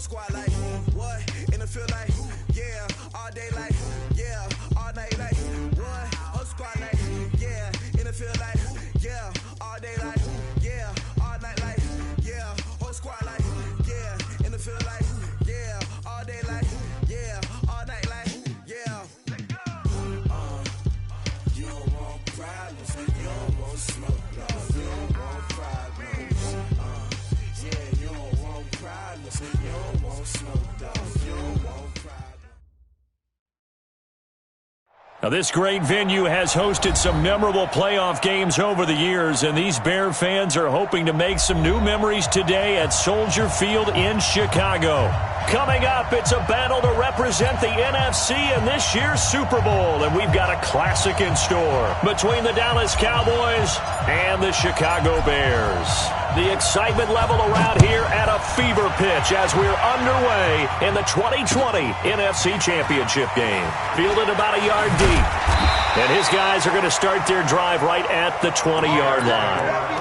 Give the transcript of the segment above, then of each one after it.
squad like, what? In the field like, yeah. All day like, yeah. All night like, what? Whole squad like, yeah. In the field like, yeah. All day like, yeah. All night like, yeah. Whole squad like, yeah. In the field like, yeah. All day like, yeah. All night like, yeah. You don't want problems. You don't want smoke. No. You don't want problems. Yeah, you don't want problems. You don't want smoke, dog. You don't want problems. Now, this great venue has hosted some memorable playoff games over the years, and these Bear fans are hoping to make some new memories today at Soldier Field in Chicago. Coming up, it's a battle to represent the NFC in this year's Super Bowl, and we've got a classic in store between the Dallas Cowboys and the Chicago Bears. The excitement level around here at a fever pitch as we're underway in the 2020 NFC Championship game. Fielded about a yard deep, and his guys are going to start their drive right at the 20-yard line.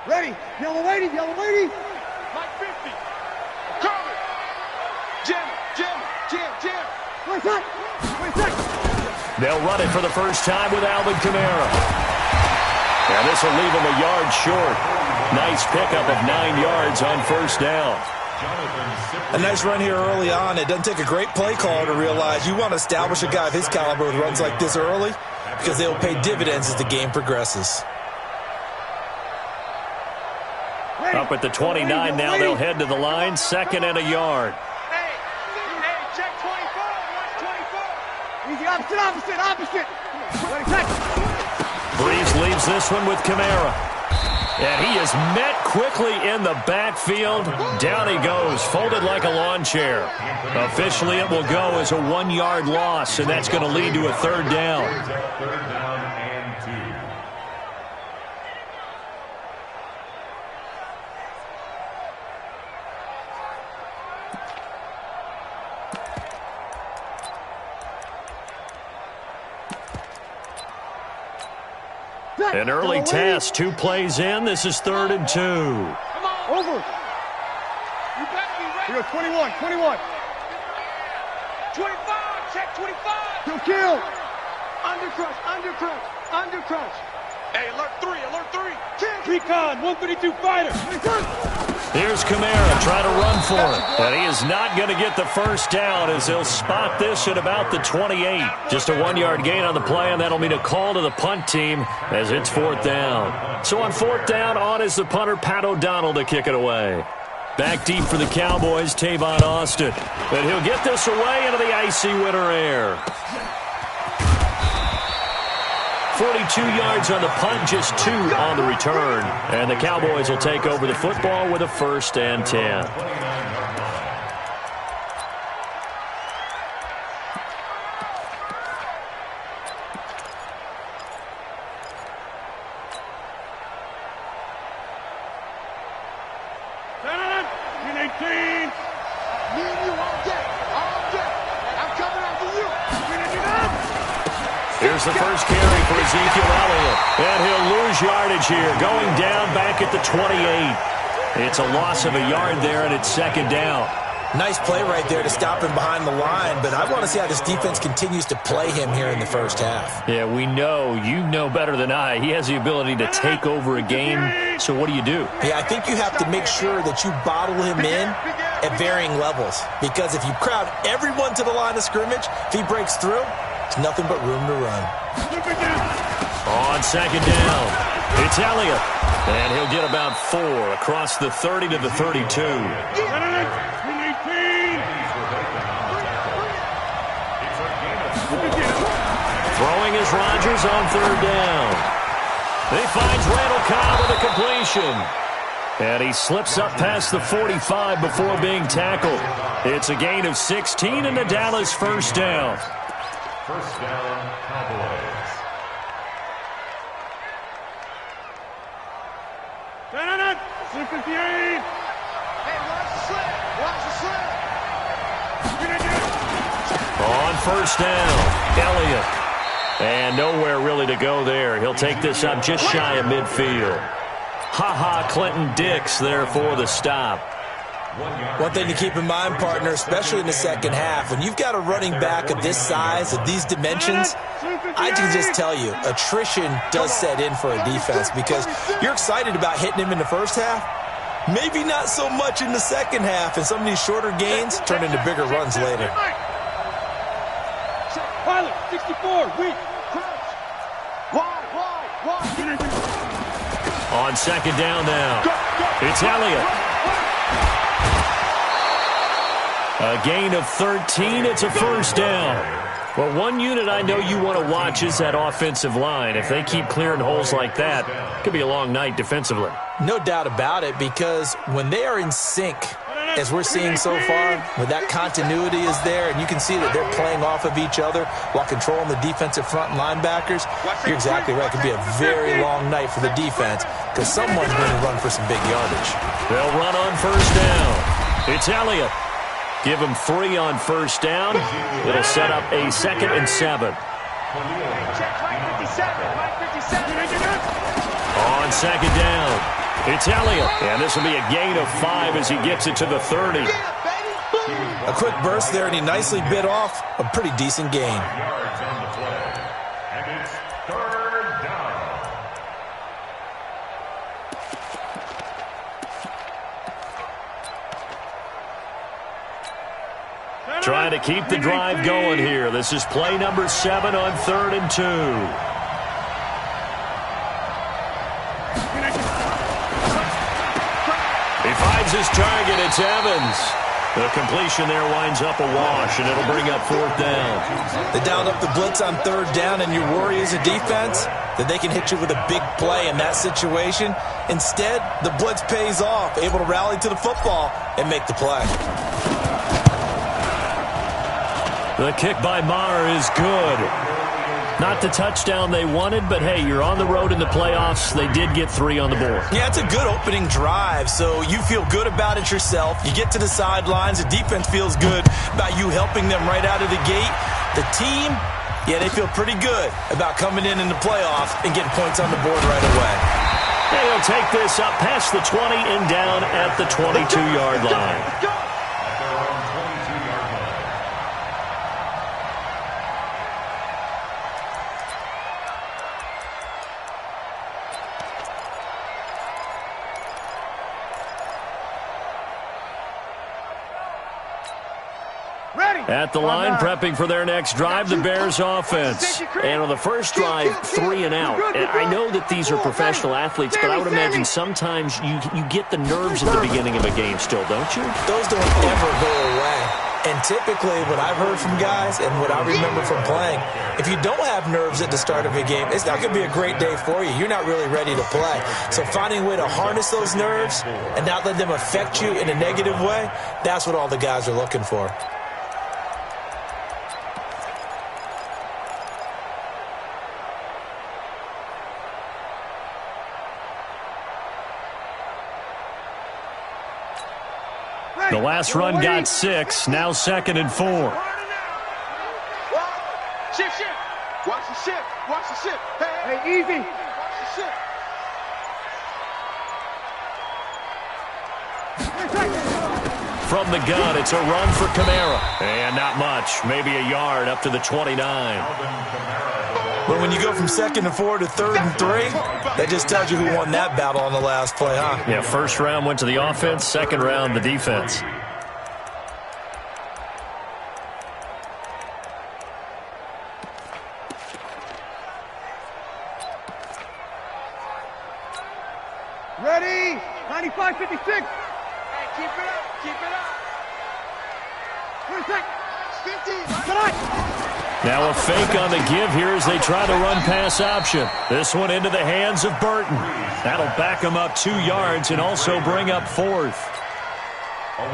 Ready, yellow lady, Mike 50, Curry, jam. Where's that? They'll run it for the first time with Alvin Kamara. And this will leave him a yard short. Nice pickup of 9 yards on first down. A nice run here early on. It doesn't take a great play caller to realize you want to establish a guy of his caliber with runs like this early because they'll pay dividends as the game progresses. Up at the 29 now, they'll head to the line, 2nd and a yard. Hey, check 24, watch 24. Easy, opposite. Ready, check. Breeze leaves this one with Kamara. And he is met quickly in the backfield. Down he goes, folded like a lawn chair. Officially, it will go as a 1-yard loss, and that's going to lead to a 3rd down. An early task, 2 plays in. This is 3rd and 2. Come on. Over. You better be ready. Here, 21. 25, check 25. Kill. Under crunch. Hey, alert 3. Recon, 132 fighter. Here's Kamara trying to run for it. And he is not going to get the first down as they'll spot this at about the 28. Just a 1-yard gain on the play, and that'll mean a call to the punt team as it's 4th down. So on 4th down, on is the punter, Pat O'Donnell, to kick it away. Back deep for the Cowboys, Tavon Austin. But he'll get this away into the icy winter air. 42 yards on the punt, just 2 on the return. And the Cowboys will take over the football with a 1st and 10. Here's the first carry for Ezekiel Elliott. And he'll lose yardage here, going down back at the 28. It's a loss of a yard there, and it's 2nd down. Nice play right there to stop him behind the line, but I want to see how this defense continues to play him here in the first half. Yeah, we know. You know better than I. He has the ability to take over a game, so what do? Yeah, I think you have to make sure that you bottle him in at varying levels, because if you crowd everyone to the line of scrimmage, if he breaks through, there's nothing but room to run. On 2nd down, it's Elliott, and he'll get about 4 across the 30 to the 32. Throwing is Rodgers on 3rd down. He finds Randall Cobb with a completion. And he slips up past the 45 before being tackled. It's a gain of 16 and a Dallas 1st down. First down, Cowboys. 258. Hey, watch the slip. Watch the slip. On first down, Elliott. And nowhere really to go there. He'll take this up just shy of midfield. Ha-ha, Clinton Dix there for the stop. One thing to keep in mind, partner, especially in the second half, when you've got a running back of this size, of these dimensions, I can just tell you, attrition does set in for a defense because you're excited about hitting him in the first half. Maybe not so much in the second half, and some of these shorter gains turn into bigger runs later. Pilot, 64, weak. Wide. On second down now, it's Elliott. A gain of 13, it's a first down. Well, one unit I know you want to watch is that offensive line. If they keep clearing holes like that, it could be a long night defensively. No doubt about it, because when they are in sync, as we're seeing so far, when that continuity is there and you can see that they're playing off of each other while controlling the defensive front linebackers, you're exactly right. It could be a very long night for the defense because someone's going to run for some big yardage. They'll run on first down. It's Elliott. Give him 3 on first down. It'll set up a 2nd and 7. On second down, it's Elliott. And this will be a gain of 5 as he gets it to the 30. A quick burst there, and he nicely bit off a pretty decent gain. And it's 3rd down. Trying to keep the drive going here. This is play number 7 on 3rd and 2. He finds his target. It's Evans. The completion there winds up a wash, and it'll bring up 4th down. They dialed up the blitz on 3rd down, and your worry as a defense that they can hit you with a big play in that situation. Instead, the blitz pays off, able to rally to the football and make the play. The kick by Maher is good. Not the touchdown they wanted, but hey, you're on the road in the playoffs. They did get 3 on the board. Yeah, it's a good opening drive, so you feel good about it yourself. You get to the sidelines. The defense feels good about you helping them right out of the gate. The team, yeah, they feel pretty good about coming in the playoffs and getting points on the board right away. And he'll take this up past the 20 and down at the 22-yard line. At the line, prepping for their next drive, the Bears offense. And on the first drive, 3 and out. And I know that these are professional athletes, but I would imagine sometimes you get the nerves at the beginning of a game still, don't you? Those don't ever go away. And typically, what I've heard from guys and what I remember from playing, if you don't have nerves at the start of a game, it's not going to be a great day for you. You're not really ready to play. So finding a way to harness those nerves and not let them affect you in a negative way, that's what all the guys are looking for. The last run got 6, now 2nd and 4. Shift. Watch the shift. Watch the shift. Hey, easy. Watch the shift. From the gun, it's a run for Kamara. And not much, maybe a yard up to the 29. But when you go from 2nd and 4 to 3rd and 3, that just tells you who won that battle on the last play, huh? Yeah, first round went to the offense, second round the defense. Ready? 95-56. Hey, keep it up. Keep it up. 20 seconds. 50. Tonight. Now a fake on the give here as they try to run pass option. This one into the hands of Burton. That'll back him up 2 yards and also bring up 4th.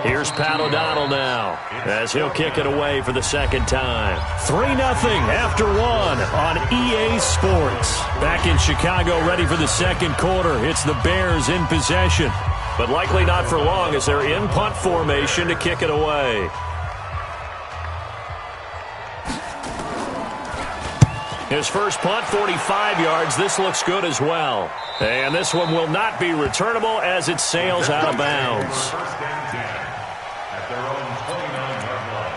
Here's Pat O'Donnell now as he'll kick it away for the second time. 3-0 after one on EA Sports. Back in Chicago, ready for the second quarter. It's the Bears in possession, but likely not for long as they're in punt formation to kick it away. His first punt, 45 yards. This looks good as well. And this one will not be returnable as it sails out of bounds. At their own 29-yard line.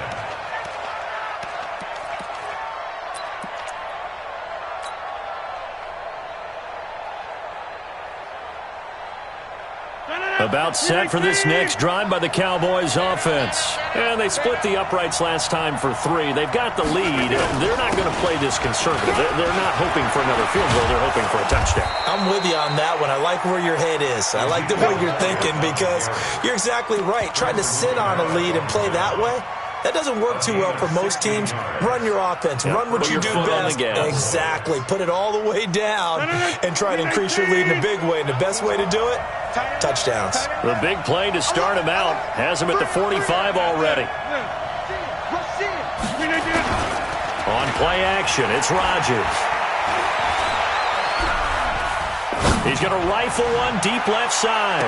About set for this next drive by the Cowboys offense. And they split the uprights last time for 3. They've got the lead. They're not going to play this conservative. They're not hoping for another field goal. They're hoping for a touchdown. I'm with you on that one. I like where your head is. I like the way you're thinking because you're exactly right. Trying to sit on a lead and play that way, that doesn't work too well for most teams. Run your offense. Run what you do best. Exactly. Put it all the way down and try to increase your lead in a big way. And the best way to do it, touchdowns. The big play to start him out has him at the 45 already. On play action, it's Rodgers. He's going to rifle one deep left side.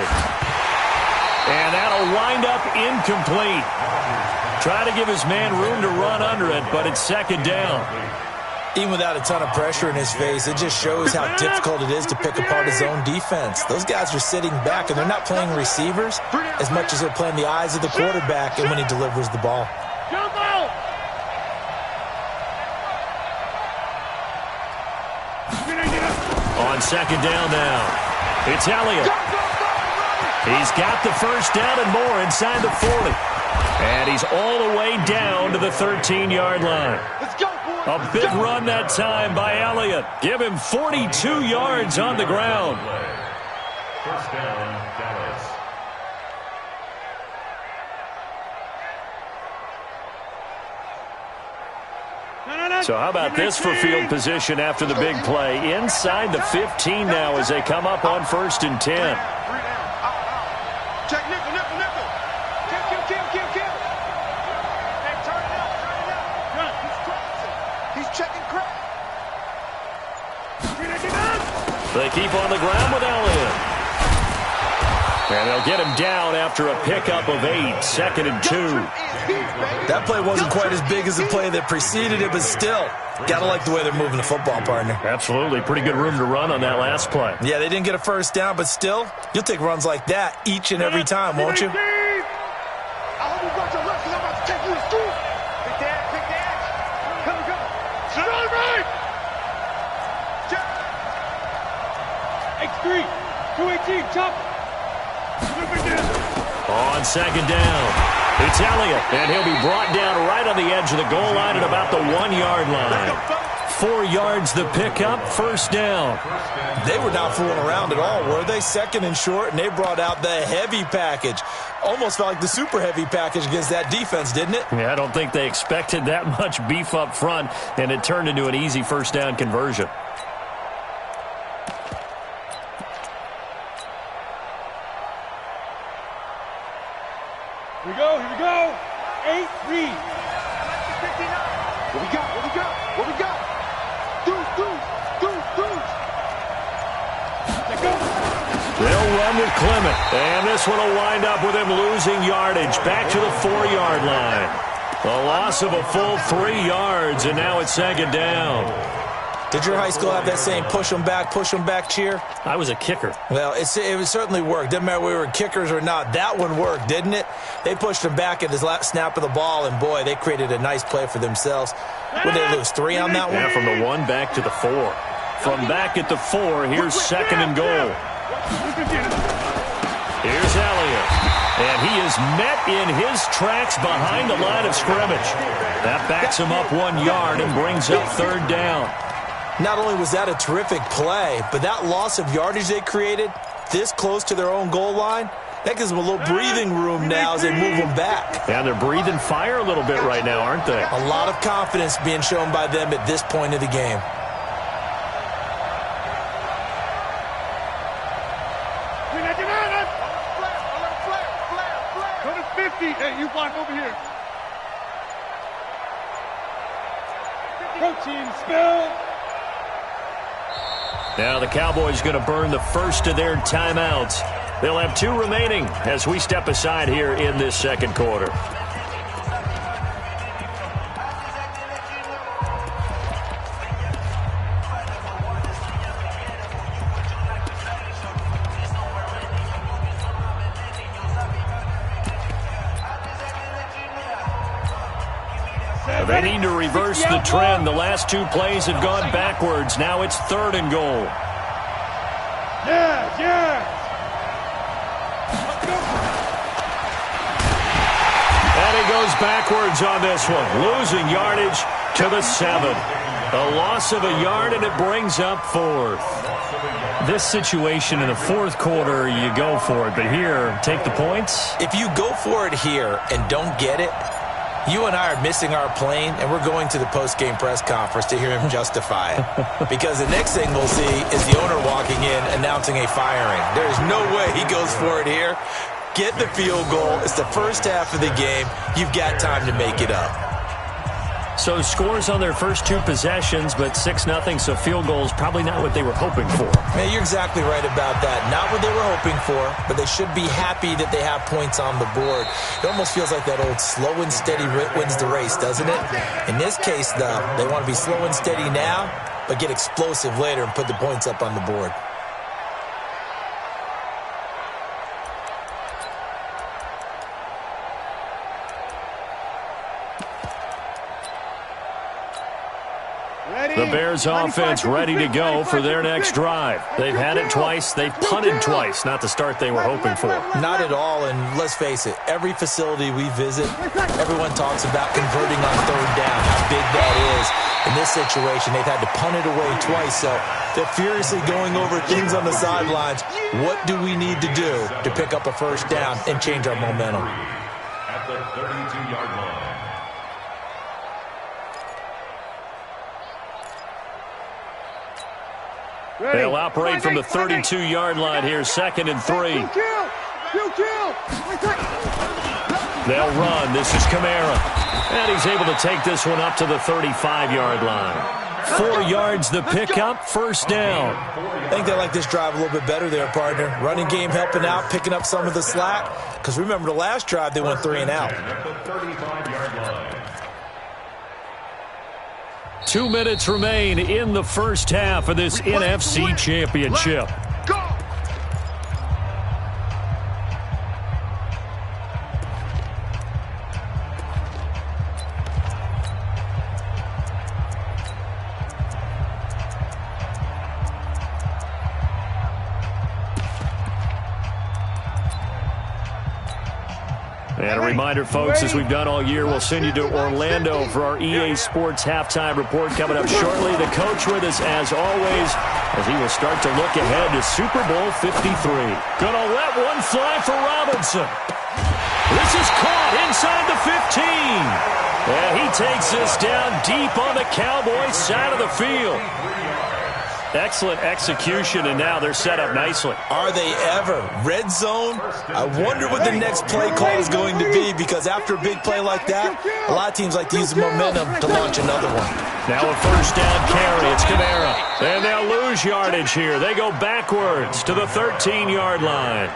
And that'll wind up incomplete. Try to give his man room to run under it, but it's second down. Even without a ton of pressure in his face, it just shows how difficult it is to pick apart his own defense. Those guys are sitting back, and they're not playing receivers as much as they're playing the eyes of the quarterback and when he delivers the ball. On second down now, it's Elliott. He's got the first down and more inside the 40. And he's all the way down to the 13-yard line. A big run that time by Elliott. Give him 42 yards on the ground. First down, Dallas. So how about this for field position after the big play? Inside the 15 now as they come up on 1st and 10. Check nickel, nickel, nickel. Kill. Hey, turn it out. Run. He's crossing. He's checking crack. They keep on the ground with Elliott. And they'll get him down after a pickup of 8, 2nd and 2. That play wasn't quite as big as the play that preceded it, but still, gotta like the way they're moving the football, partner. Absolutely. Pretty good room to run on that last play. Yeah, they didn't get a first down, but still, you'll take runs like that each and every time, won't you? I hope you got your left because I'm about to take you to school. Pick the edge. Come on, go. Strong right. Check. X3. 218. Chop. On second down, it's Elliott, and he'll be brought down right on the edge of the goal line at about the 1-yard line. 4 yards the pickup, first down. They were not fooling around at all, were they? 2nd and short, and they brought out the heavy package. Almost felt like the super heavy package against that defense, didn't it? Yeah, I don't think they expected that much beef up front, and it turned into an easy first down conversion. Here we go. 8 read. What we got? Deuce. Let go. They'll run with Clement, and this one will wind up with him losing yardage back to the 4-yard line. A loss of a full 3 yards, and now it's second down. Did your high school have that same push them back cheer? I was a kicker. Well, it certainly worked. Didn't matter whether we were kickers or not. That one worked, didn't it? They pushed him back at his last snap of the ball, and, boy, they created a nice play for themselves. Would they lose 3 on that one? Yeah, from the 1 back to the 4. From back at the 4, here's second and goal. Here's Elliott. And he is met in his tracks behind the line of scrimmage. That backs him up 1 yard and brings up third down. Not only was that a terrific play, but that loss of yardage they created this close to their own goal line, that gives them a little breathing room now as they move them back. And they're breathing fire a little bit right now, aren't they? A lot of confidence being shown by them at this point of the game. Flare. 50. Hey, you block over here. Protein spill. Now the Cowboys going to burn the first of their timeouts. They'll have 2 remaining as we step aside here in this second quarter. They need to reverse the trend. The last 2 plays have gone backwards. Now it's 3rd and goal. Yeah. And he goes backwards on this one, losing yardage to the 7. A loss of a yard, and it brings up 4th. This situation in the 4th quarter, you go for it. But here, take the points. If you go for it here and don't get it, you and I are missing our plane, and we're going to the post-game press conference to hear him justify it. Because the next thing we'll see is the owner walking in announcing a firing. There's no way he goes for it here. Get the field goal. It's the first half of the game. You've got time to make it up. So scores on their first 2 possessions, but 6-0, so field goals probably not what they were hoping for. Man, you're exactly right about that. Not what they were hoping for, but they should be happy that they have points on the board. It almost feels like that old slow and steady wins the race, doesn't it? In this case, though, they want to be slow and steady now, but get explosive later and put the points up on the board. The Bears offense ready to go for their next drive. They've had it twice. They've punted twice. Not the start they were hoping for. Not at all, and let's face it, every facility we visit, everyone talks about converting on 3rd down, how big that is. In this situation, they've had to punt it away twice, so they're furiously going over things on the sidelines. What do we need to do to pick up a 1st down and change our momentum? At the 32-yard line. They'll operate from the 32-yard line here, 2nd and 3. They'll run. This is Kamara. And he's able to take this one up to the 35-yard line. 4 yards the pickup, 1st down. I think they like this drive a little bit better there, partner. Running game helping out, picking up some of the slack. Because remember the last drive, they went 3 and out. At the 35-yard line. 2 minutes remain in the first half of this NFC Championship. And a reminder, folks, as we've done all year, we'll send you to Orlando for our EA Sports halftime report coming up shortly. The coach with us, as always, as he will start to look ahead to Super Bowl 53. Gonna let one fly for Robinson. This is caught inside the 15. And he takes this down deep on the Cowboys side of the field. Excellent execution, and now they're set up nicely. Are they ever? Red zone? I wonder what the next play call is going to be, because after a big play like that, a lot of teams like to use the momentum to launch another one. Now a 1st down carry. It's Kamara. And they'll lose yardage here. They go backwards to the 13-yard line.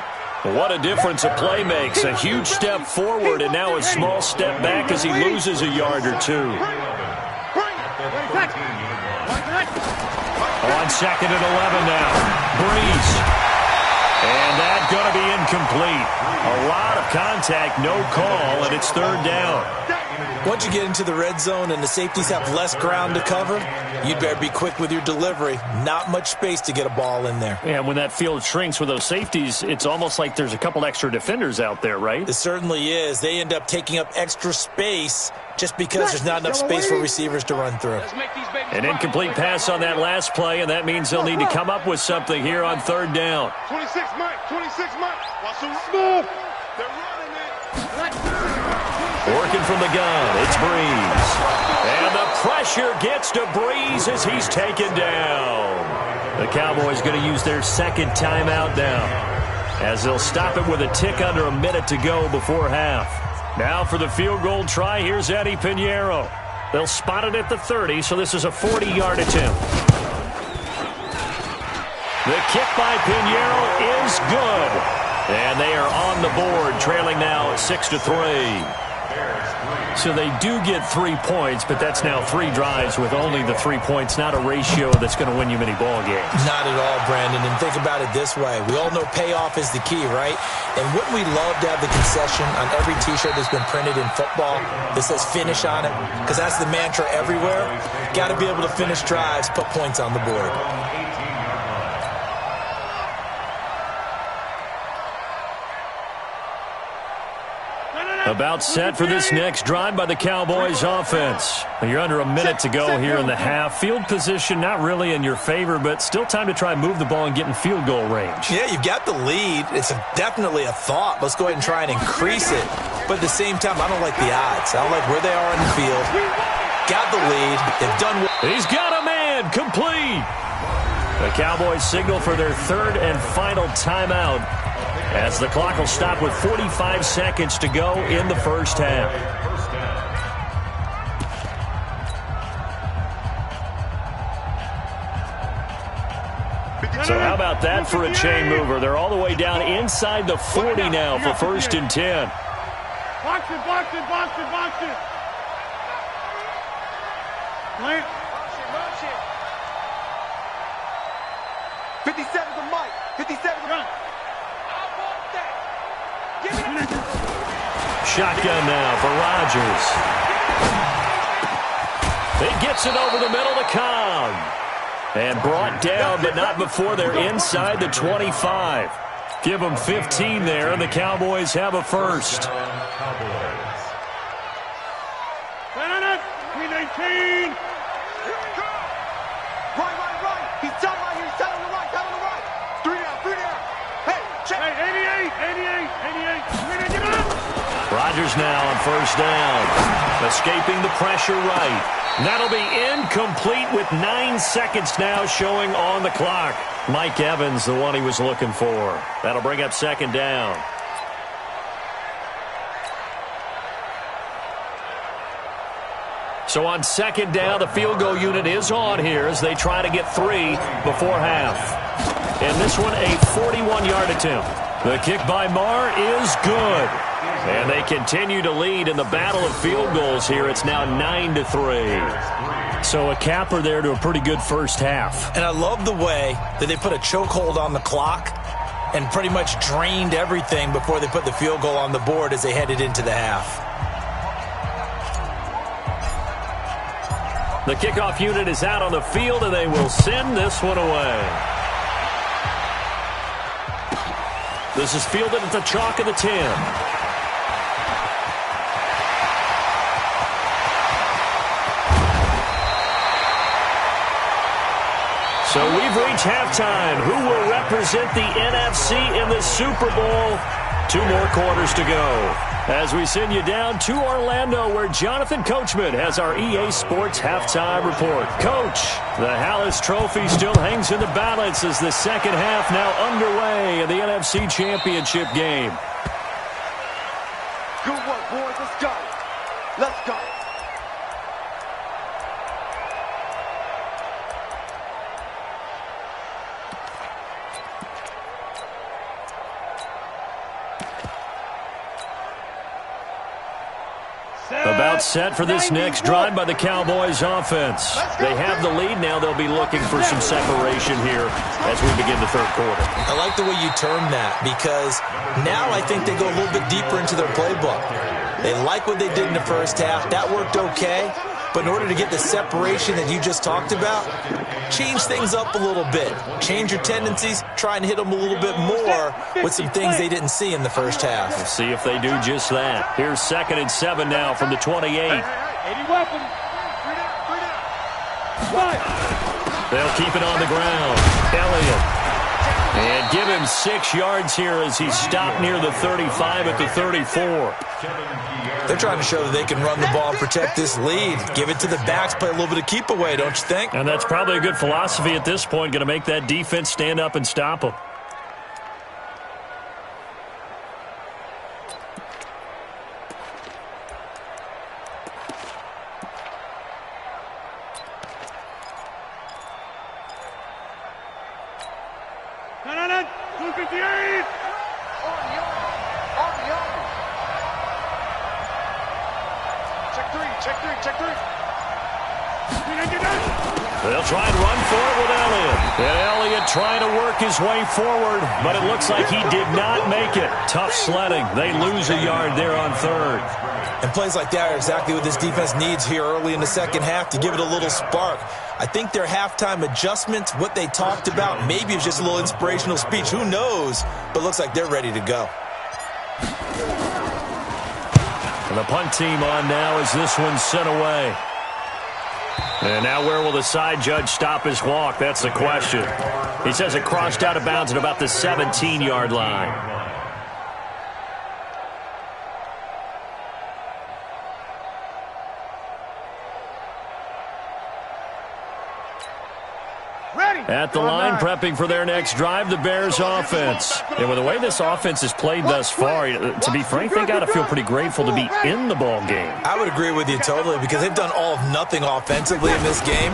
What a difference a play makes. A huge step forward, and now a small step back as he loses a yard or 2. On 2nd and 11 now. Breeze. And that's going to be incomplete. A lot of contact, no call, and it's 3rd down. Once you get into the red zone and the safeties have less ground to cover, you'd better be quick with your delivery. Not much space to get a ball in there. And when that field shrinks with those safeties, it's almost like there's a couple extra defenders out there, right? It certainly is. They end up taking up extra space just because there's not enough space for receivers to run through. An incomplete pass on that last play, and that means they'll need to come up with something here on 3rd down. 26 Mike. Watch the move. They're running it. Working from the gun, it's Breeze. And the pressure gets to Breeze as he's taken down. The Cowboys going to use their 2nd timeout now. as they'll stop it with a tick under a minute to go before half. Now for the field goal try, here's Eddie Pinheiro. They'll spot it at the 30, so this is a 40-yard attempt. The kick by Pinheiro is good. And they are on the board, trailing now 6-3. So they do get 3 points, but that's now 3 drives with only the 3 points, not a ratio that's going to win you many ball games. Not at all, Brandon. And think about it this way. We all know payoff is the key, right? And wouldn't we love to have the concession on every T-shirt that's been printed in football that says finish on it? Because that's the mantra everywhere. Got to be able to finish drives, put points on the board. About set for this next drive by the Cowboys offense. You're under a minute to go here in the half. Field position not really in your favor, but still time to try and move the ball and get in field goal range. Yeah, you've got the lead. It's definitely a thought. Let's go ahead and try and increase it. But at the same time, I don't like the odds. I don't like where they are on the field. Got the lead. They've done well. He's got a man. Complete. The Cowboys signal for their third and final timeout, as the clock will stop with 45 seconds to go in the first half. So how about that for a chain mover? They're all the way down inside the 40 now for 1st and 10. Box it, box it, box it, box it. Plant. Box it. 57 to Mike. 57 to Mike. Shotgun now for Rodgers. He gets it over the middle to Cobb. And brought down, but not before they're inside the 25. Give them 15 there, and the Cowboys have a first. Queen 18. Right. He's down right here. He's down on the right. Down on the right. 3 down. Hey, check. Hey, 88. Get up. Rodgers now on 1st down. Escaping the pressure right. That'll be incomplete with 9 seconds now showing on the clock. Mike Evans, the one he was looking for. That'll bring up 2nd down. So on 2nd down, the field goal unit is on here as they try to get 3 before half. And this one, a 41-yard attempt. The kick by Marr is good. And they continue to lead in the battle of field goals here. It's now 9-3. So a capper there to a pretty good first half. And I love the way that they put a chokehold on the clock and pretty much drained everything before they put the field goal on the board as they headed into the half. The kickoff unit is out on the field, and they will send this one away. This is fielded at the chalk of the 10. So we've reached halftime. Who will represent the NFC in the Super Bowl? 2 more quarters to go, as we send you down to Orlando, where Jonathan Coachman has our EA Sports Halftime Report. Coach, the Hallis Trophy still hangs in the balance as the second half now underway in the NFC Championship game. Good work, boys. Let's go. Let's go. About set for this next drive by the Cowboys offense. They have the lead. Now they'll be looking for some separation here as we begin the third quarter. I like the way you term that, because now I think they go a little bit deeper into their playbook. They like what they did in the first half. That worked okay. But in order to get the separation that you just talked about, change things up a little bit. Change your tendencies. Try and hit them a little bit more with some things they didn't see in the first half. We'll see if they do just that. Here's 2nd and 7 now from the 28. 80 weapon. They'll keep it on the ground. Elliott. And give him 6 yards here as he's stopped near the 35 at the 34. They're trying to show that they can run the ball and protect this lead. Give it to the backs, play a little bit of keep away, don't you think? And that's probably a good philosophy at this point, going to make that defense stand up and stop them. Check three. They'll try and run for it with Elliott. And Elliott trying to work his way forward, but it looks like he did not make it. Tough sledding. They lose a yard there on third. And plays like that are exactly what this defense needs here early in the second half to give it a little spark. I think their halftime adjustments, what they talked about, maybe it was just a little inspirational speech. Who knows? But it looks like they're ready to go. And the punt team on now as this one's sent away. And now where will the side judge stop his walk? That's the question. He says it crossed out of bounds at about the 17-yard line. At the line, prepping for their next drive, the Bears offense. And with the way this offense has played thus far, to be frank, they got to feel pretty grateful to be in the ball game. I would agree with you totally because they've done all of nothing offensively in this game,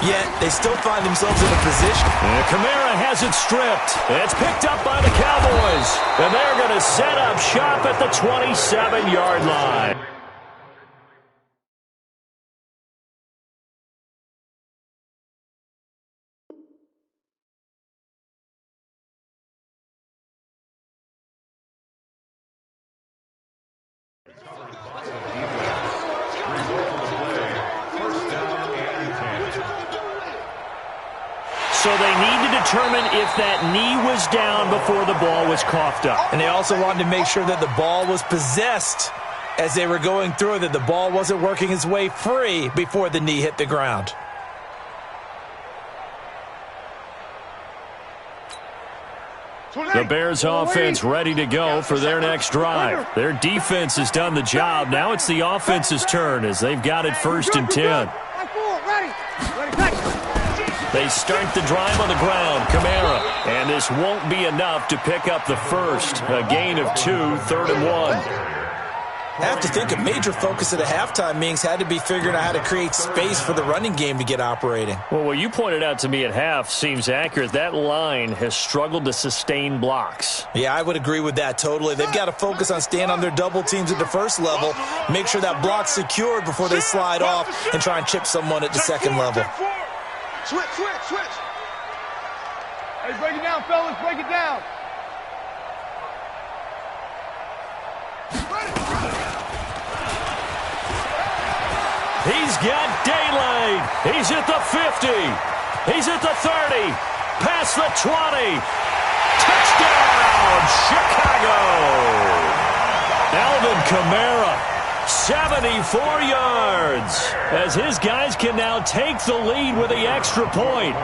yet they still find themselves in a position. And Kamara has it stripped. It's picked up by the Cowboys. And they're going to set up shop at the 27-yard line. So they need to determine if that knee was down before the ball was coughed up. And they also wanted to make sure that the ball was possessed as they were going through it, that the ball wasn't working its way free before the knee hit the ground. The Bears offense ready to go for their next drive. Their defense has done the job. Now it's the offense's turn as they've got it 1st and 10. They start the drive on the ground. Kamara. And this won't be enough to pick up the first. A gain of 2, 3rd and 1. I have to think a major focus of the halftime meetings had to be figuring out how to create space for the running game to get operating. Well, what you pointed out to me at half seems accurate. That line has struggled to sustain blocks. Yeah, I would agree with that totally. They've got to focus on staying on their double teams at the first level, make sure that block's secured before they slide off and try and chip someone at the second level. Switch. Hey, break it down, fellas. Break it down. He's got daylight. He's at the 50. He's at the 30. Past the 20. Touchdown, Chicago. Alvin Kamara, 74 yards. As his guys can now take the lead with the extra point.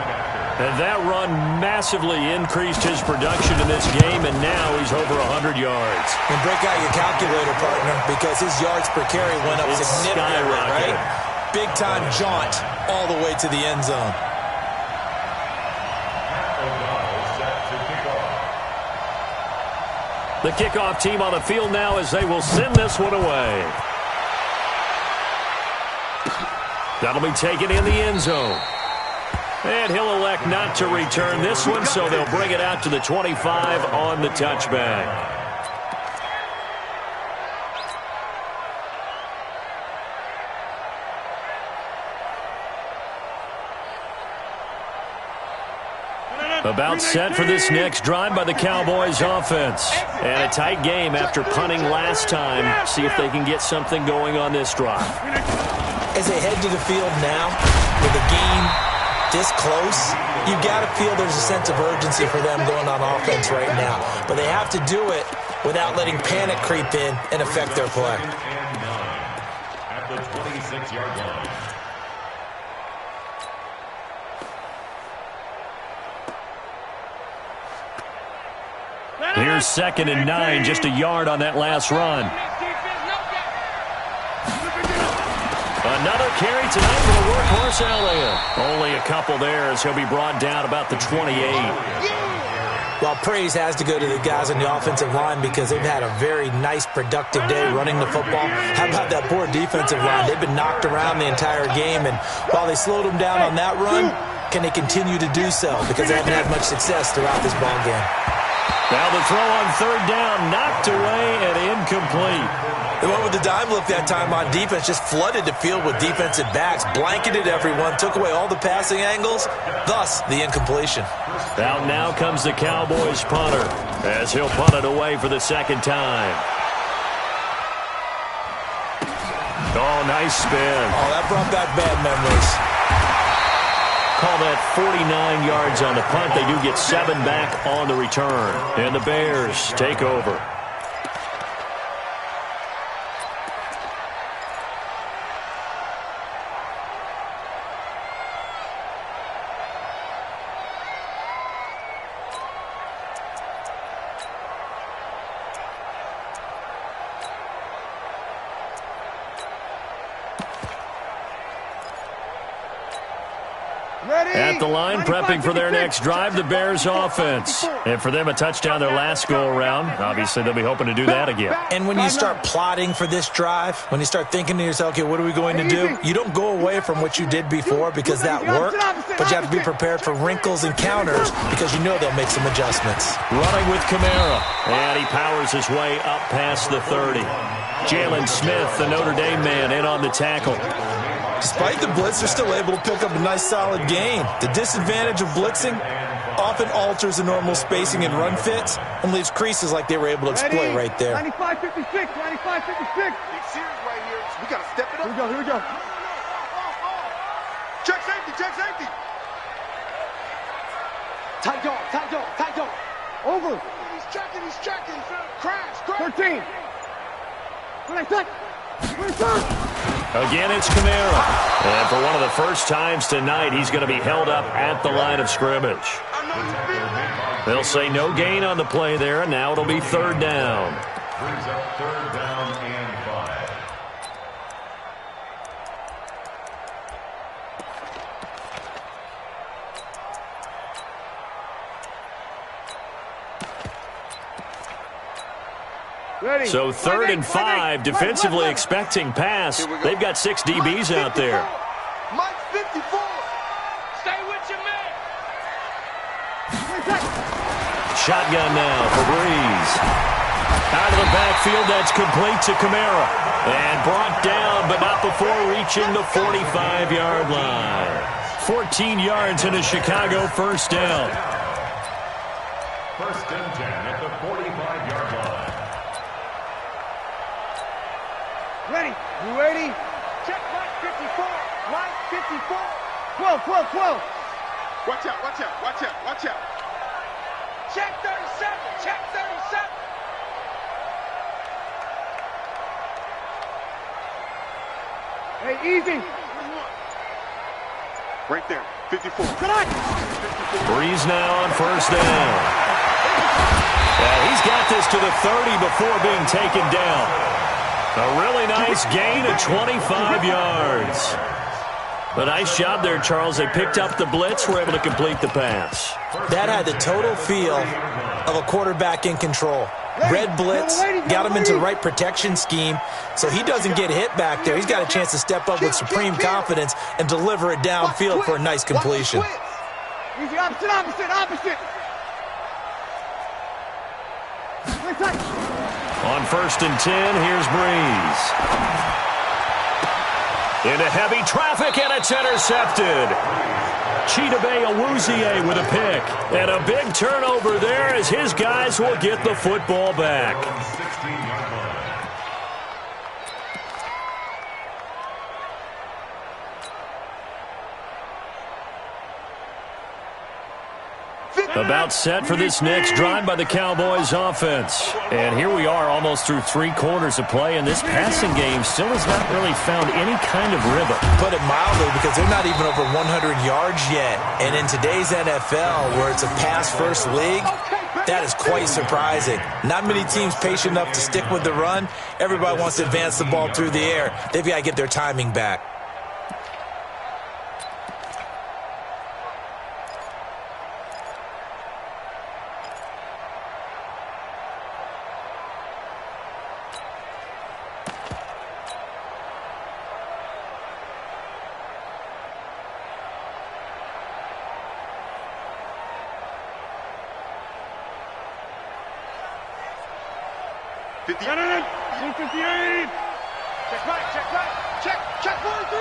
And that run massively increased his production in this game, and now he's over 100 yards. And break out your calculator, partner, because his yards per carry went up significantly, right? Big-time jaunt all the way to the end zone. The kickoff team on the field now as they will send this one away. That'll be taken in the end zone. And he'll elect not to return this one, so they'll bring it out to the 25 on the touchback. About set for this next drive by the Cowboys offense. And a tight game after punting last time. See if they can get something going on this drive. As they head to the field now, with the game this close, you got to feel there's a sense of urgency for them going on offense right now. But they have to do it without letting panic creep in and affect their play. At the 26-yard line. Here's 2nd and 9, just a yard on that last run. Another carry tonight for the workhorse Elliott. Only a couple there as he'll be brought down about the 28. Well, praise has to go to the guys on the offensive line because they've had a very nice, productive day running the football. How about that poor defensive line? They've been knocked around the entire game, and while they slowed them down on that run, can they continue to do so? Because they haven't had much success throughout this ball game. Now the throw on 3rd down, knocked away and incomplete. They went with the dime look that time on defense, just flooded the field with defensive backs, blanketed everyone, took away all the passing angles, thus the incompletion. Out now comes the Cowboys punter as he'll punt it away for the second time. Oh, nice spin. Oh, that brought back bad memories. Call that 49 yards on the punt. They do get 7 back on the return. And the Bears take over. At the line, prepping for their next drive, the Bears offense. And for them, a touchdown their last go-around. Obviously, they'll be hoping to do that again. And when you start plotting for this drive, when you start thinking to yourself, okay, what are we going to do? You don't go away from what you did before because that worked, but you have to be prepared for wrinkles and counters because you know they'll make some adjustments. Running with Kamara, and he powers his way up past the 30. Jalen Smith, the Notre Dame man, in on the tackle. Despite the blitz, they're still able to pick up a nice solid gain. The disadvantage of blitzing often alters the normal spacing and run fits and leaves creases like they were able to exploit right there. 95-56, 95-56. Big series right here. We got to step it up. Here we go. Check safety. Tight dog. Over. He's checking. Crash. 13. When I touch. Again, it's Kamara. And for one of the first times tonight, he's going to be held up at the line of scrimmage. They'll say no gain on the play there, and now it'll be third down. Brings up third down and 5. Ready. So third and 5, defensively expecting pass. They've got 6 DBs out there. Mike 54. Stay with your man. Shotgun now for Breeze. Out of the backfield, that's complete to Kamara. And brought down, but not before reaching the 45-yard line. 14 yards and a Chicago first down. First and 10 at the 45-yard line. Ready. You ready? Check Mike 54. Mike 54. 12. Watch out. Check 37. Hey, easy. Right there. 54. Come on. Breeze now on first down. Yeah, he's got this to the 30 before being taken down. A really nice gain of 25 yards. A nice job there, Charles. They picked up the blitz, were able to complete the pass. That had the total feel of a quarterback in control. Red blitz, got him into the right protection scheme, so he doesn't get hit back there. He's got a chance to step up with supreme confidence and deliver it downfield for a nice completion. Easy, opposite. On first and 10, here's Breeze. Into heavy traffic, and it's intercepted. Chidobe Awuzie with a pick. And a big turnover there as his guys will get the football back. 16-yard line. About set for this next drive by the Cowboys offense. And here we are almost through 3 quarters of play, and this passing game still has not really found any kind of rhythm. Put it mildly, because they're not even over 100 yards yet. And in today's NFL, where it's a pass-first league, that is quite surprising. Not many teams patient enough to stick with the run. Everybody wants to advance the ball through the air. They've got to get their timing back. Check right, check right. Check 43.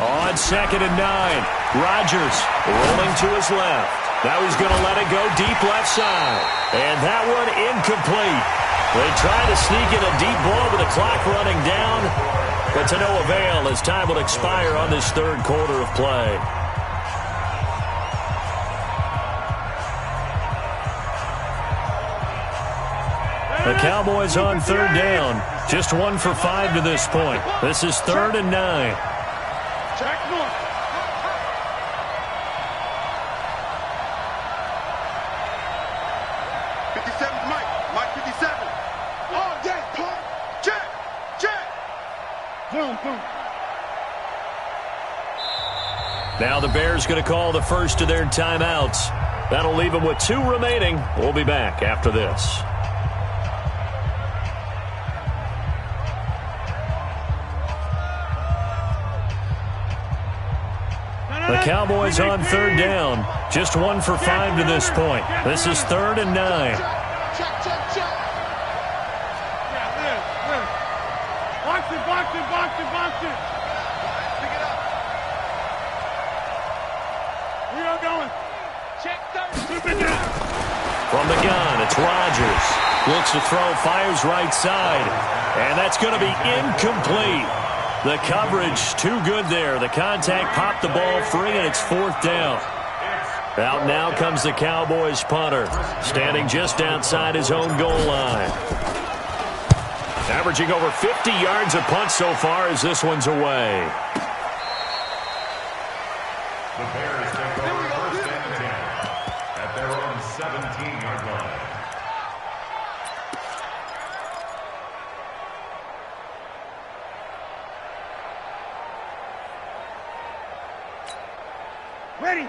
On 2nd and 9, Rodgers rolling to his left. Now he's going to let it go deep left side. And that one incomplete. They try to sneak in a deep ball with the clock running down, but to no avail as time will expire on this third quarter of play. The Cowboys on 3rd down. Just 1 for 5 to this point. This is 3rd and 9. Check one. 57's Mike. Mike 57. All day, pump. Check. Boom. Now the Bears going to call the first of their timeouts. That'll leave them with 2 remaining. We'll be back after this. The Cowboys on 3rd down. Just 1 for 5 to this point. This is 3rd and 9. Check. Yeah, live. Box it. Pick it up. We are going. Check 30. From the gun, it's Rodgers. Looks to throw, fires right side. And that's going to be incomplete. The coverage too good there. The contact popped the ball free, and it's 4th down. Out now comes the Cowboys punter, standing just outside his own goal line. Averaging over 50 yards a punt so far as this one's away. The Bears take over 1st and 10 at their own 17-yard line.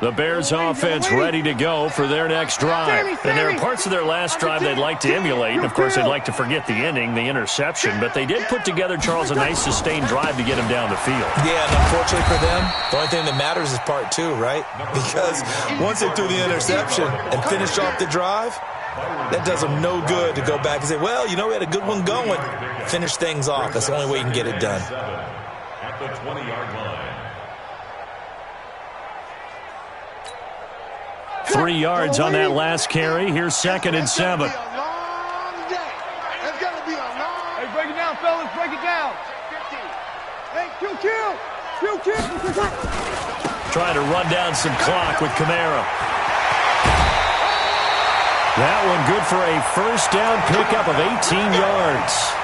The Bears offense ready to go for their next drive. And there are parts of their last drive they'd like to emulate. And, of course, they'd like to forget the ending, the interception. But they did put together, Charles, a nice sustained drive to get him down the field. Yeah, and unfortunately for them, the only thing that matters is part 2, right? Because once they threw the interception and finished off the drive, that does them no good to go back and say, well, you know, we had a good one going. Finish things off. That's the only way you can get it done. At the 20-yard line. 3 yards on that last carry. Here's 2nd and 7. It's gonna be a long. Hey, break it down, fellas. Break it down. 50. Hey, kill. Trying to run down some clock with Kamara. That one good for a 1st down pickup of 18 yards.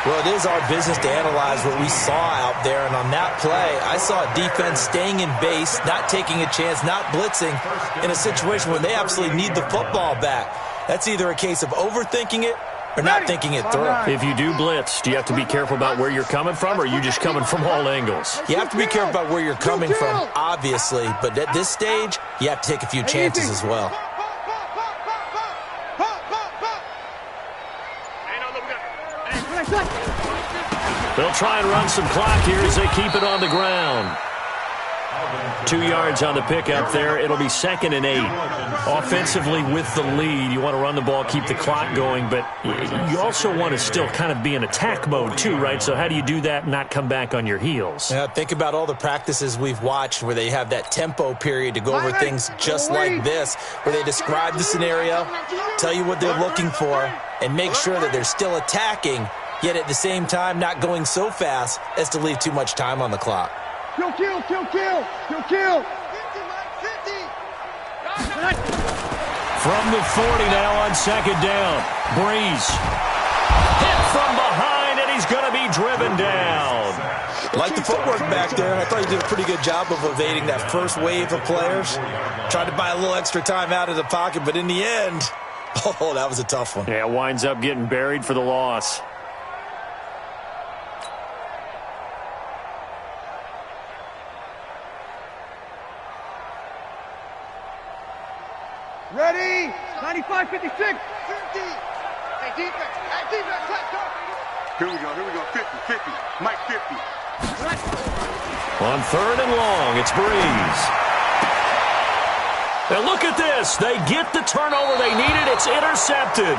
Well, it is our business to analyze what we saw out there, and on that play, I saw defense staying in base, not taking a chance, not blitzing, in a situation where they absolutely need the football back. That's either a case of overthinking it or not thinking it through. If you do blitz, do you have to be careful about where you're coming from, or are you just coming from all angles? You have to be careful about where you're coming from, obviously, but at this stage, you have to take a few chances as well. They'll try and run some clock here as they keep it on the ground. 2 yards on the pickup there. It'll be 2nd and 8. Offensively with the lead, you want to run the ball, keep the clock going, but you also want to still kind of be in attack mode too, right? So how do you do that and not come back on your heels? Yeah, think about all the practices we've watched where they have that tempo period to go over things just like this, where they describe the scenario, tell you what they're looking for, and make sure that they're still attacking, yet at the same time not going so fast as to leave too much time on the clock. Kill. 50, Mike, 50. From the 40 now on 2nd down. Breeze. Hit from behind, and he's going to be driven down. Like the footwork back there, and I thought he did a pretty good job of evading that first wave of players. Tried to buy a little extra time out of the pocket, but in the end, oh, that was a tough one. Yeah, winds up getting buried for the loss. Ready? 95, 56. 50. Hey, defense. Let's go. Here we go. 50. Mike, 50. On 3rd and long, it's Breeze. They'll And look at this. They get the turnover they needed. It's intercepted.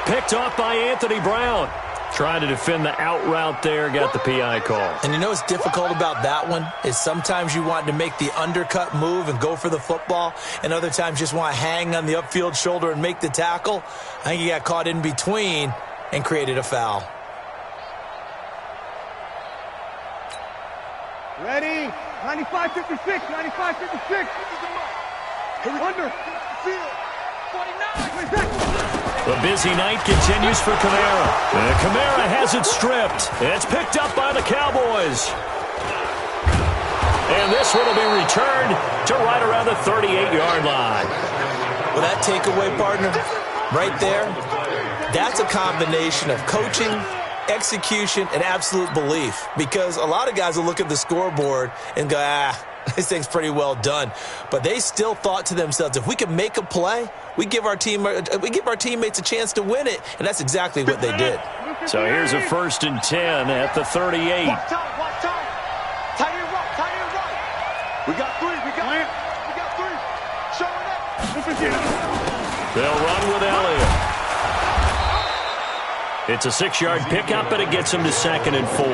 Picked off by Anthony Brown. Trying to defend the out route there, got the PI call. And you know what's difficult about that one is sometimes you want to make the undercut move and go for the football, and other times just want to hang on the upfield shoulder and make the tackle. I think he got caught in between and created a foul. Ready? 95-56, 95-56. Under. 49. The busy night continues for Kamara. And Kamara has it stripped. It's picked up by the Cowboys. And this one will be returned to right around the 38-yard line. Well, that takeaway, partner, right there, that's a combination of coaching, execution, and absolute belief. Because a lot of guys will look at the scoreboard and go, this thing's pretty well done. But they still thought to themselves, if we can make a play, we give our teammates a chance to win it. And that's exactly what they did. So here's a 1st and 10 at the 38. Watch time. Tight end right. We got 3. We got 3. Showing up. They'll run with Elliott. It's a 6-yard pickup, and it gets him to 2nd and 4.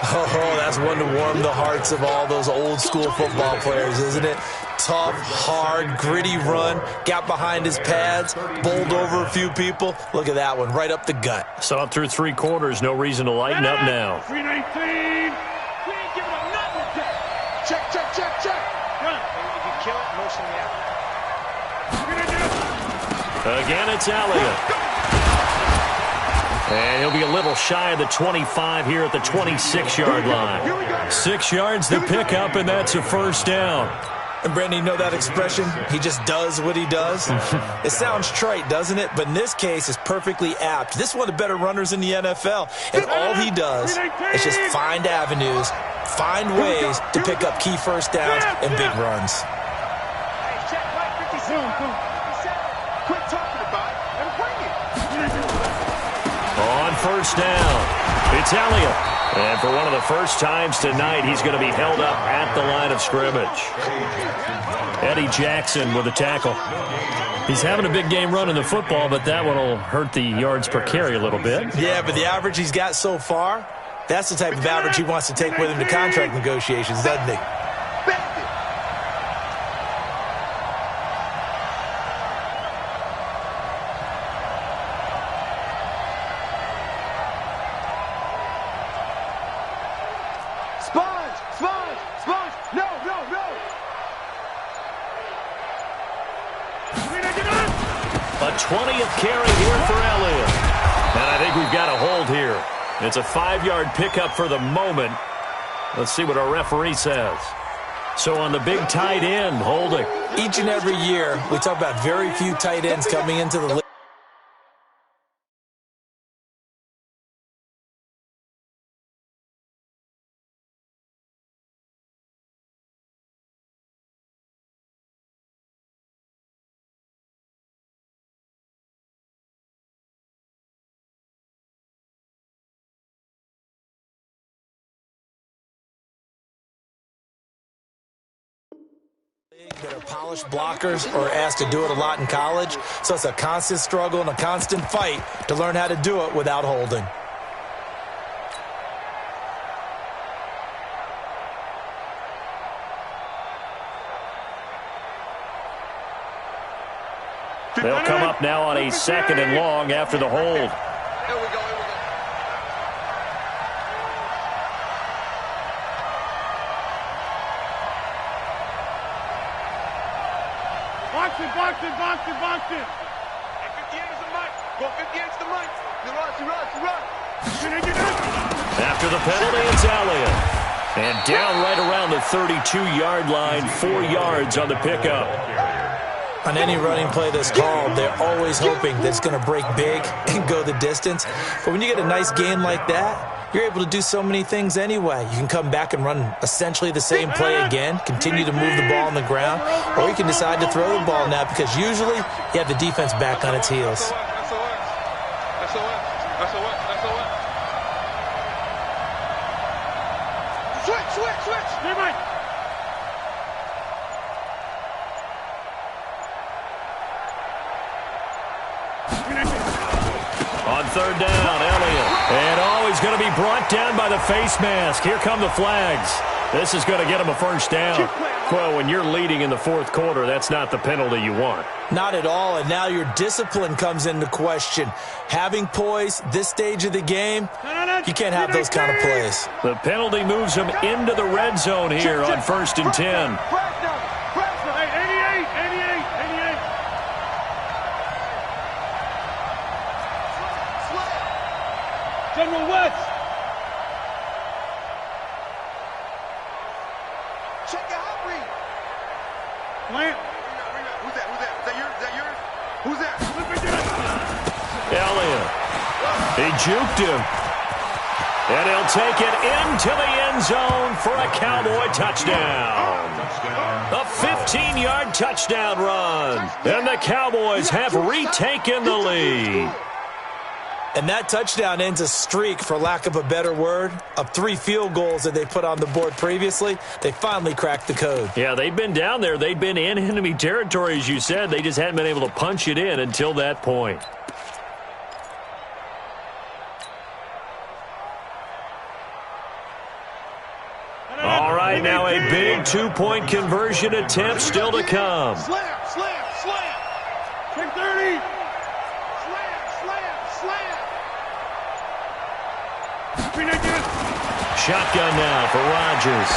Oh, that's one to warm the hearts of all those old-school football players, isn't it? Tough, hard, gritty run, got behind his pads, bowled over a few people. Look at that one, right up the gut. So up through 3 quarters, no reason to lighten up now. 319. We ain't giving up nothing. Check. Run. If you kill it, motion me out. Again, it's Elliott. And he'll be a little shy of the 25 here at the 26-yard line. 6 yards the pickup, and that's a 1st down. And, Brandon, you know that expression? He just does what he does? It sounds trite, doesn't it? But in this case, it's perfectly apt. This is one of the better runners in the NFL. And all he does is just find avenues, find ways to pick up key 1st downs and big runs. Quit talking about it and bring it. On 1st down, it's Elliott. And for one of the first times tonight, he's going to be held up at the line of scrimmage. Eddie Jackson with a tackle. He's having a big game running the football, but that one will hurt the yards per carry a little bit. Yeah, but the average he's got so far, that's the type of average he wants to take with him to contract negotiations, doesn't he? No. A 20th carry here for Elliott. And I think we've got a hold here. It's a 5-yard pickup for the moment. Let's see what our referee says. So on the big tight end, holding. Each and every year, we talk about very few tight ends coming into the league. That are polished blockers or asked to do it a lot in college. So it's a constant struggle and a constant fight to learn how to do it without holding. They'll come up now on a 2nd and long after the hold. Here we go. Box it. 58 is the mic. Go 58 is the mic. You run. After the penalty, it's Elliott. And down right around the 32-yard line, 4 yards on the pickup. On any running play that's called, they're always hoping that it's going to break big and go the distance. But when you get a nice gain like that, you're able to do so many things anyway. You can come back and run essentially the same play again, continue to move the ball on the ground, or you can decide to throw the ball now because usually you have the defense back on its heels. That's a Switch. On third down, Elliott. And he's going to be brought down by the face mask. Here come the flags. This is going to get him a first down. Well, when you're leading in the fourth quarter, that's not the penalty you want. Not at all, and now your discipline comes into question. Having poise this stage of the game, you can't have those kind of plays. The penalty moves him into the red zone here on 1st and 10. General West. Check your hot read. Plant. Who's that? Is that yours? Is that yours? Who's that? Elliott. He juked him. And he'll take it into the end zone for a Cowboy touchdown. A 15-yard touchdown run. And the Cowboys have retaken the lead. And that touchdown ends a streak, for lack of a better word, of 3 field goals that they put on the board previously. They finally cracked the code. Yeah, they'd been down there. They'd been in enemy territory, as you said. They just hadn't been able to punch it in until that point. All right, now a big 2-point conversion attempt still to come. Slam. 30. Shotgun now for Rodgers.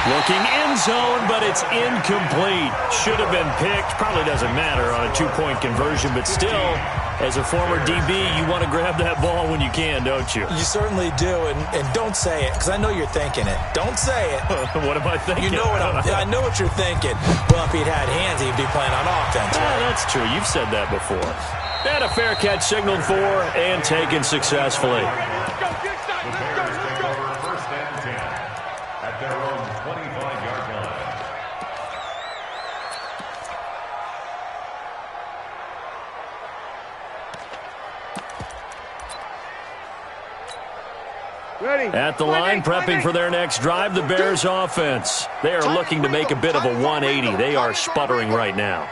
Looking end zone, but it's incomplete. Should have been picked. Probably doesn't matter on a 2-point conversion, but still, as a former DB, you want to grab that ball when you can, don't you? You certainly do, and don't say it, because I know you're thinking it. Don't say it. What am I thinking? You know what I know what you're thinking. Well, if he'd had hands, he'd be playing on offense. Right? That's true. You've said that before. And a fair catch signaled for and taken successfully. At the line, prepping for their next drive, the Bears offense. They are looking to make a bit of a 180. They are sputtering right now.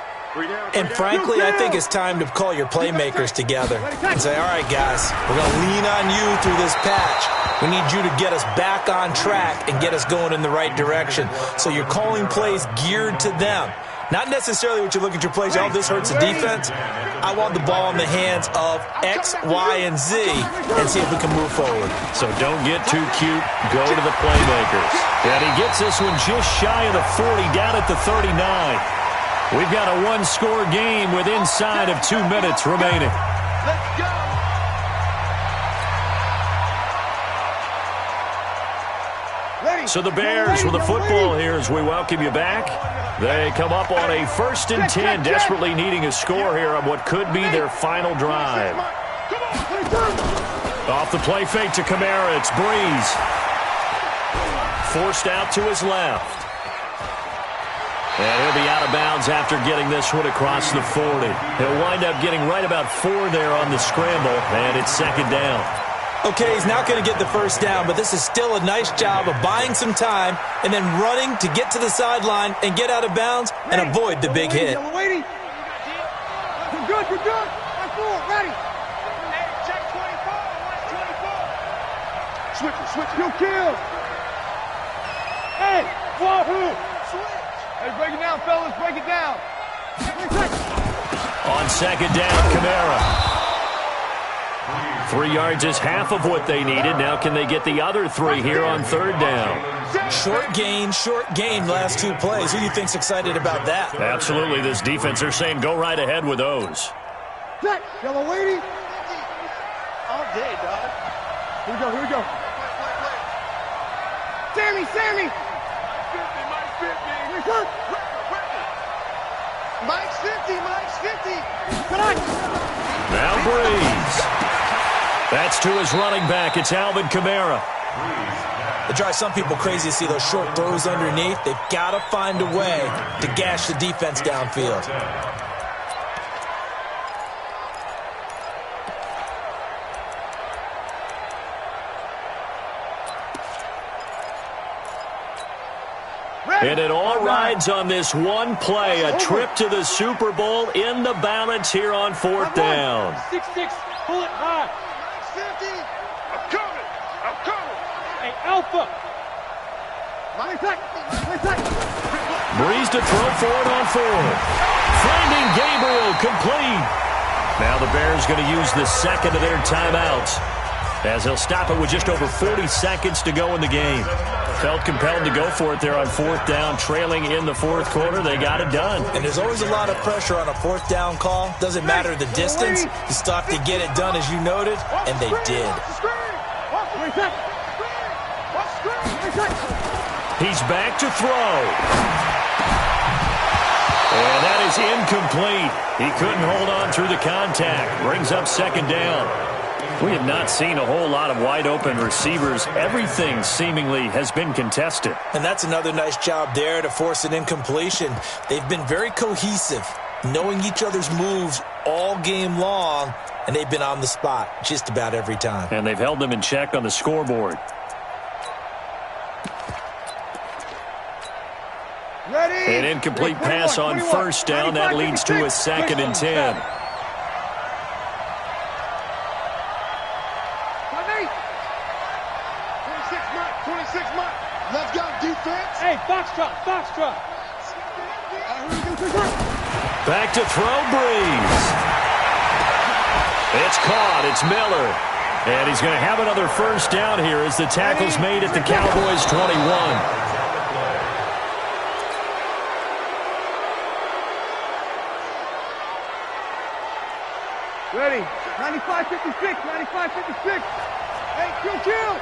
And frankly, I think it's time to call your playmakers together and say, all right, guys, we're going to lean on you through this patch. We need you to get us back on track and get us going in the right direction. So you're calling plays geared to them. Not necessarily what you look at your plays, oh, this hurts the defense. I want the ball in the hands of X, Y, and Z and see if we can move forward. So don't get too cute. Go to the playmakers. And he gets this one just shy of the 40, down at the 39. We've got a one-score game with inside of 2 minutes remaining. Let's go. So the Bears with the football here as we welcome you back. They come up on a 1st and 10, desperately needing a score here on what could be their final drive. Off the play fake to Kamara, it's Breeze. Forced out to his left. And he'll be out of bounds after getting this one across the 40. He'll wind up getting right about 4 there on the scramble, and it's 2nd down. Okay, he's not going to get the first down, but this is still a nice job of buying some time and then running to get to the sideline and get out of bounds and avoid the big hit. We're good. I'm full. Ready. Check 24. Switch. You kill. Hey, wahoo. Switch. Hey, break it down, fellas. Break it down. On 2nd down, Kamara. 3 yards is half of what they needed. Now can they get the other 3 here on 3rd down? Short gain, last 2 plays. Who do you think's excited about that? Absolutely, this defense, they're saying go right ahead with those. Set. Yellow waiting. All day, dog. Here we go. Sammy. Mike's 50. Come on. Now Breeze. That's to his running back. It's Alvin Kamara. It drives some people crazy to see those short throws underneath. They've got to find a way to gash the defense downfield. And it all rides on this one play, a trip to the Super Bowl in the balance here on 4th down. 6-6, pull it high. 50. I'm coming. Hey, Alpha. Breeze to throw for it on 4th. Finding Gabriel, complete. Now the Bears going to use the second of their timeouts, as he'll stop it with just over 40 seconds to go in the game. Felt compelled to go for it there on 4th down, trailing in the 4th quarter. They got it done. And there's always a lot of pressure on a 4th down call. Doesn't matter the distance. You still have to get it done, as you noted, and they did. He's back to throw. And that is incomplete. He couldn't hold on through the contact. Brings up 2nd down. We have not seen a whole lot of wide-open receivers. Everything seemingly has been contested. And that's another nice job there to force an incompletion. They've been very cohesive, knowing each other's moves all game long, and they've been on the spot just about every time. And they've held them in check on the scoreboard. Ready? An incomplete pass on 1st down. That leads to a 2nd and 10. 26 Mike. Let's go, defense. Hey, foxtrot. Back to throw, Breeze. It's caught. It's Miller. And he's going to have another 1st down here as the tackle's made at the Cowboys' 21. Ready? 95-56. Hey, kill.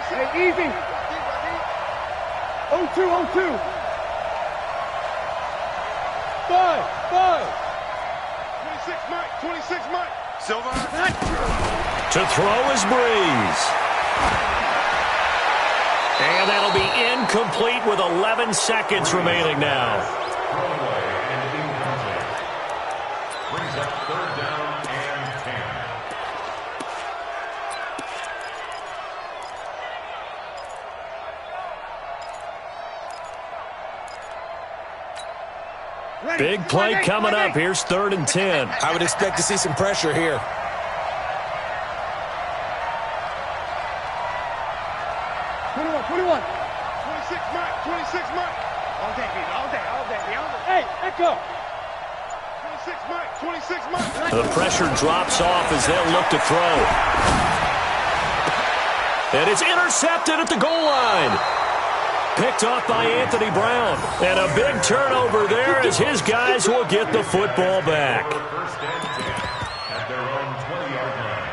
Hey, easy. 0-2. 5. 26 Mike. Silver. To throw is Breeze. And that'll be incomplete with 11 seconds remaining now. Brings up 3rd down and 10. Big play coming up. Here's 3rd and 10. I would expect to see some pressure here. 21. 26 Mike. All day. Hey, Echo. 26 Mike. The pressure drops off as they'll look to throw. And it's intercepted at the goal line. Picked off by Anthony Brown. And a big turnover there as his guys will get the football back. 1st and 10 at their own 20-yard line.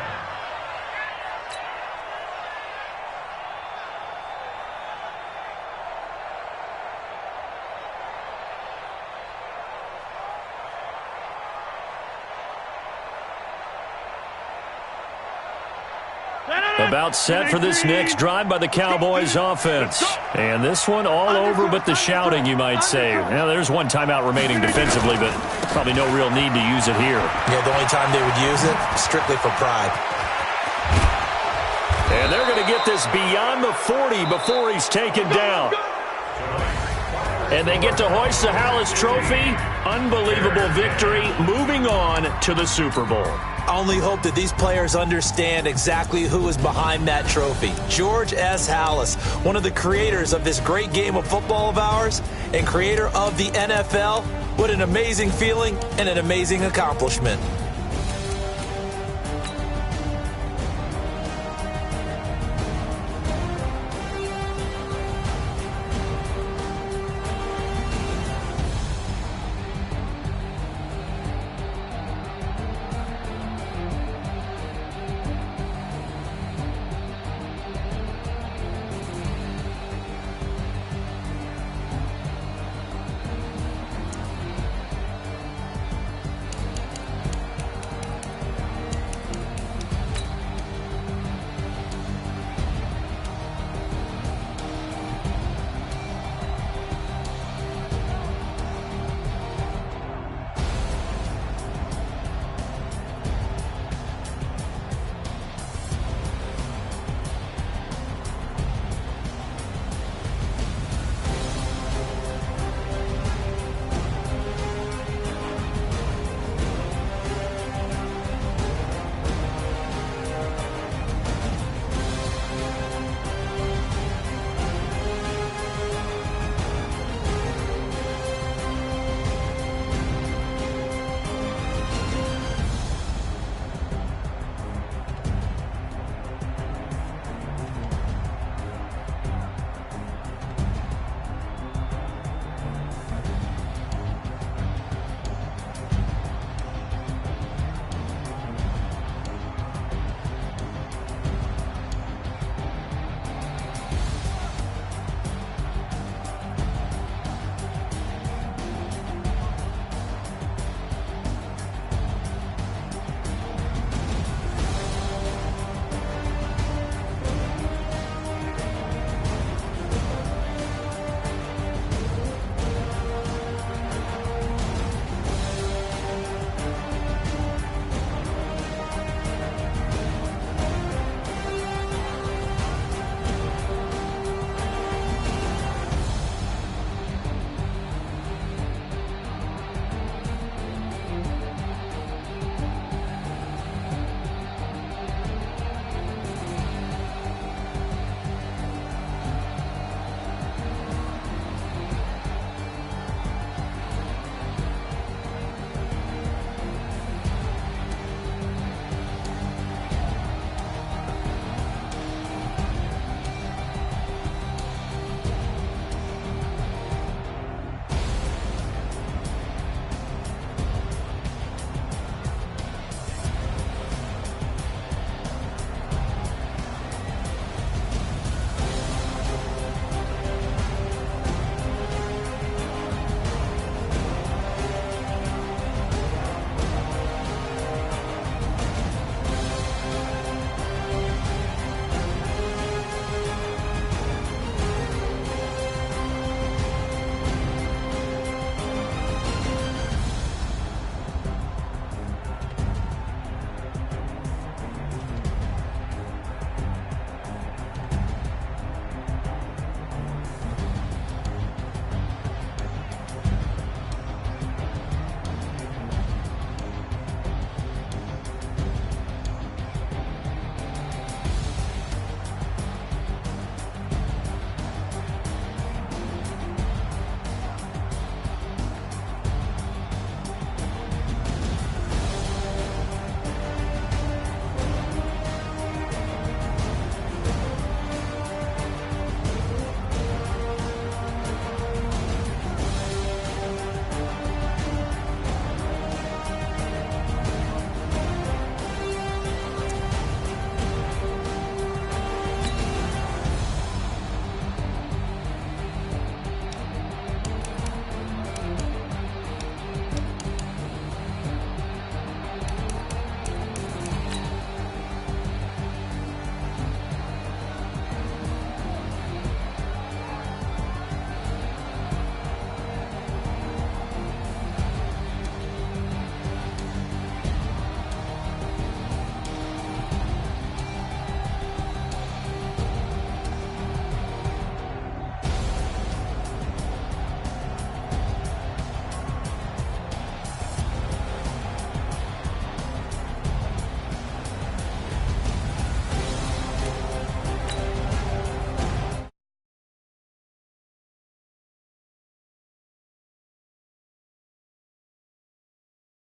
About set for this next drive by the Cowboys offense. And this one all over but the shouting, you might say. Now, there's one timeout remaining defensively, but probably no real need to use it here. Yeah, the only time they would use it, strictly for pride. And they're going to get this beyond the 40 before he's taken down. And they get to hoist the Hallis Trophy. Unbelievable victory, moving on to the Super Bowl. I only hope that these players understand exactly who is behind that trophy. George S. Hallis, one of the creators of this great game of football of ours and creator of the NFL. What an amazing feeling and an amazing accomplishment.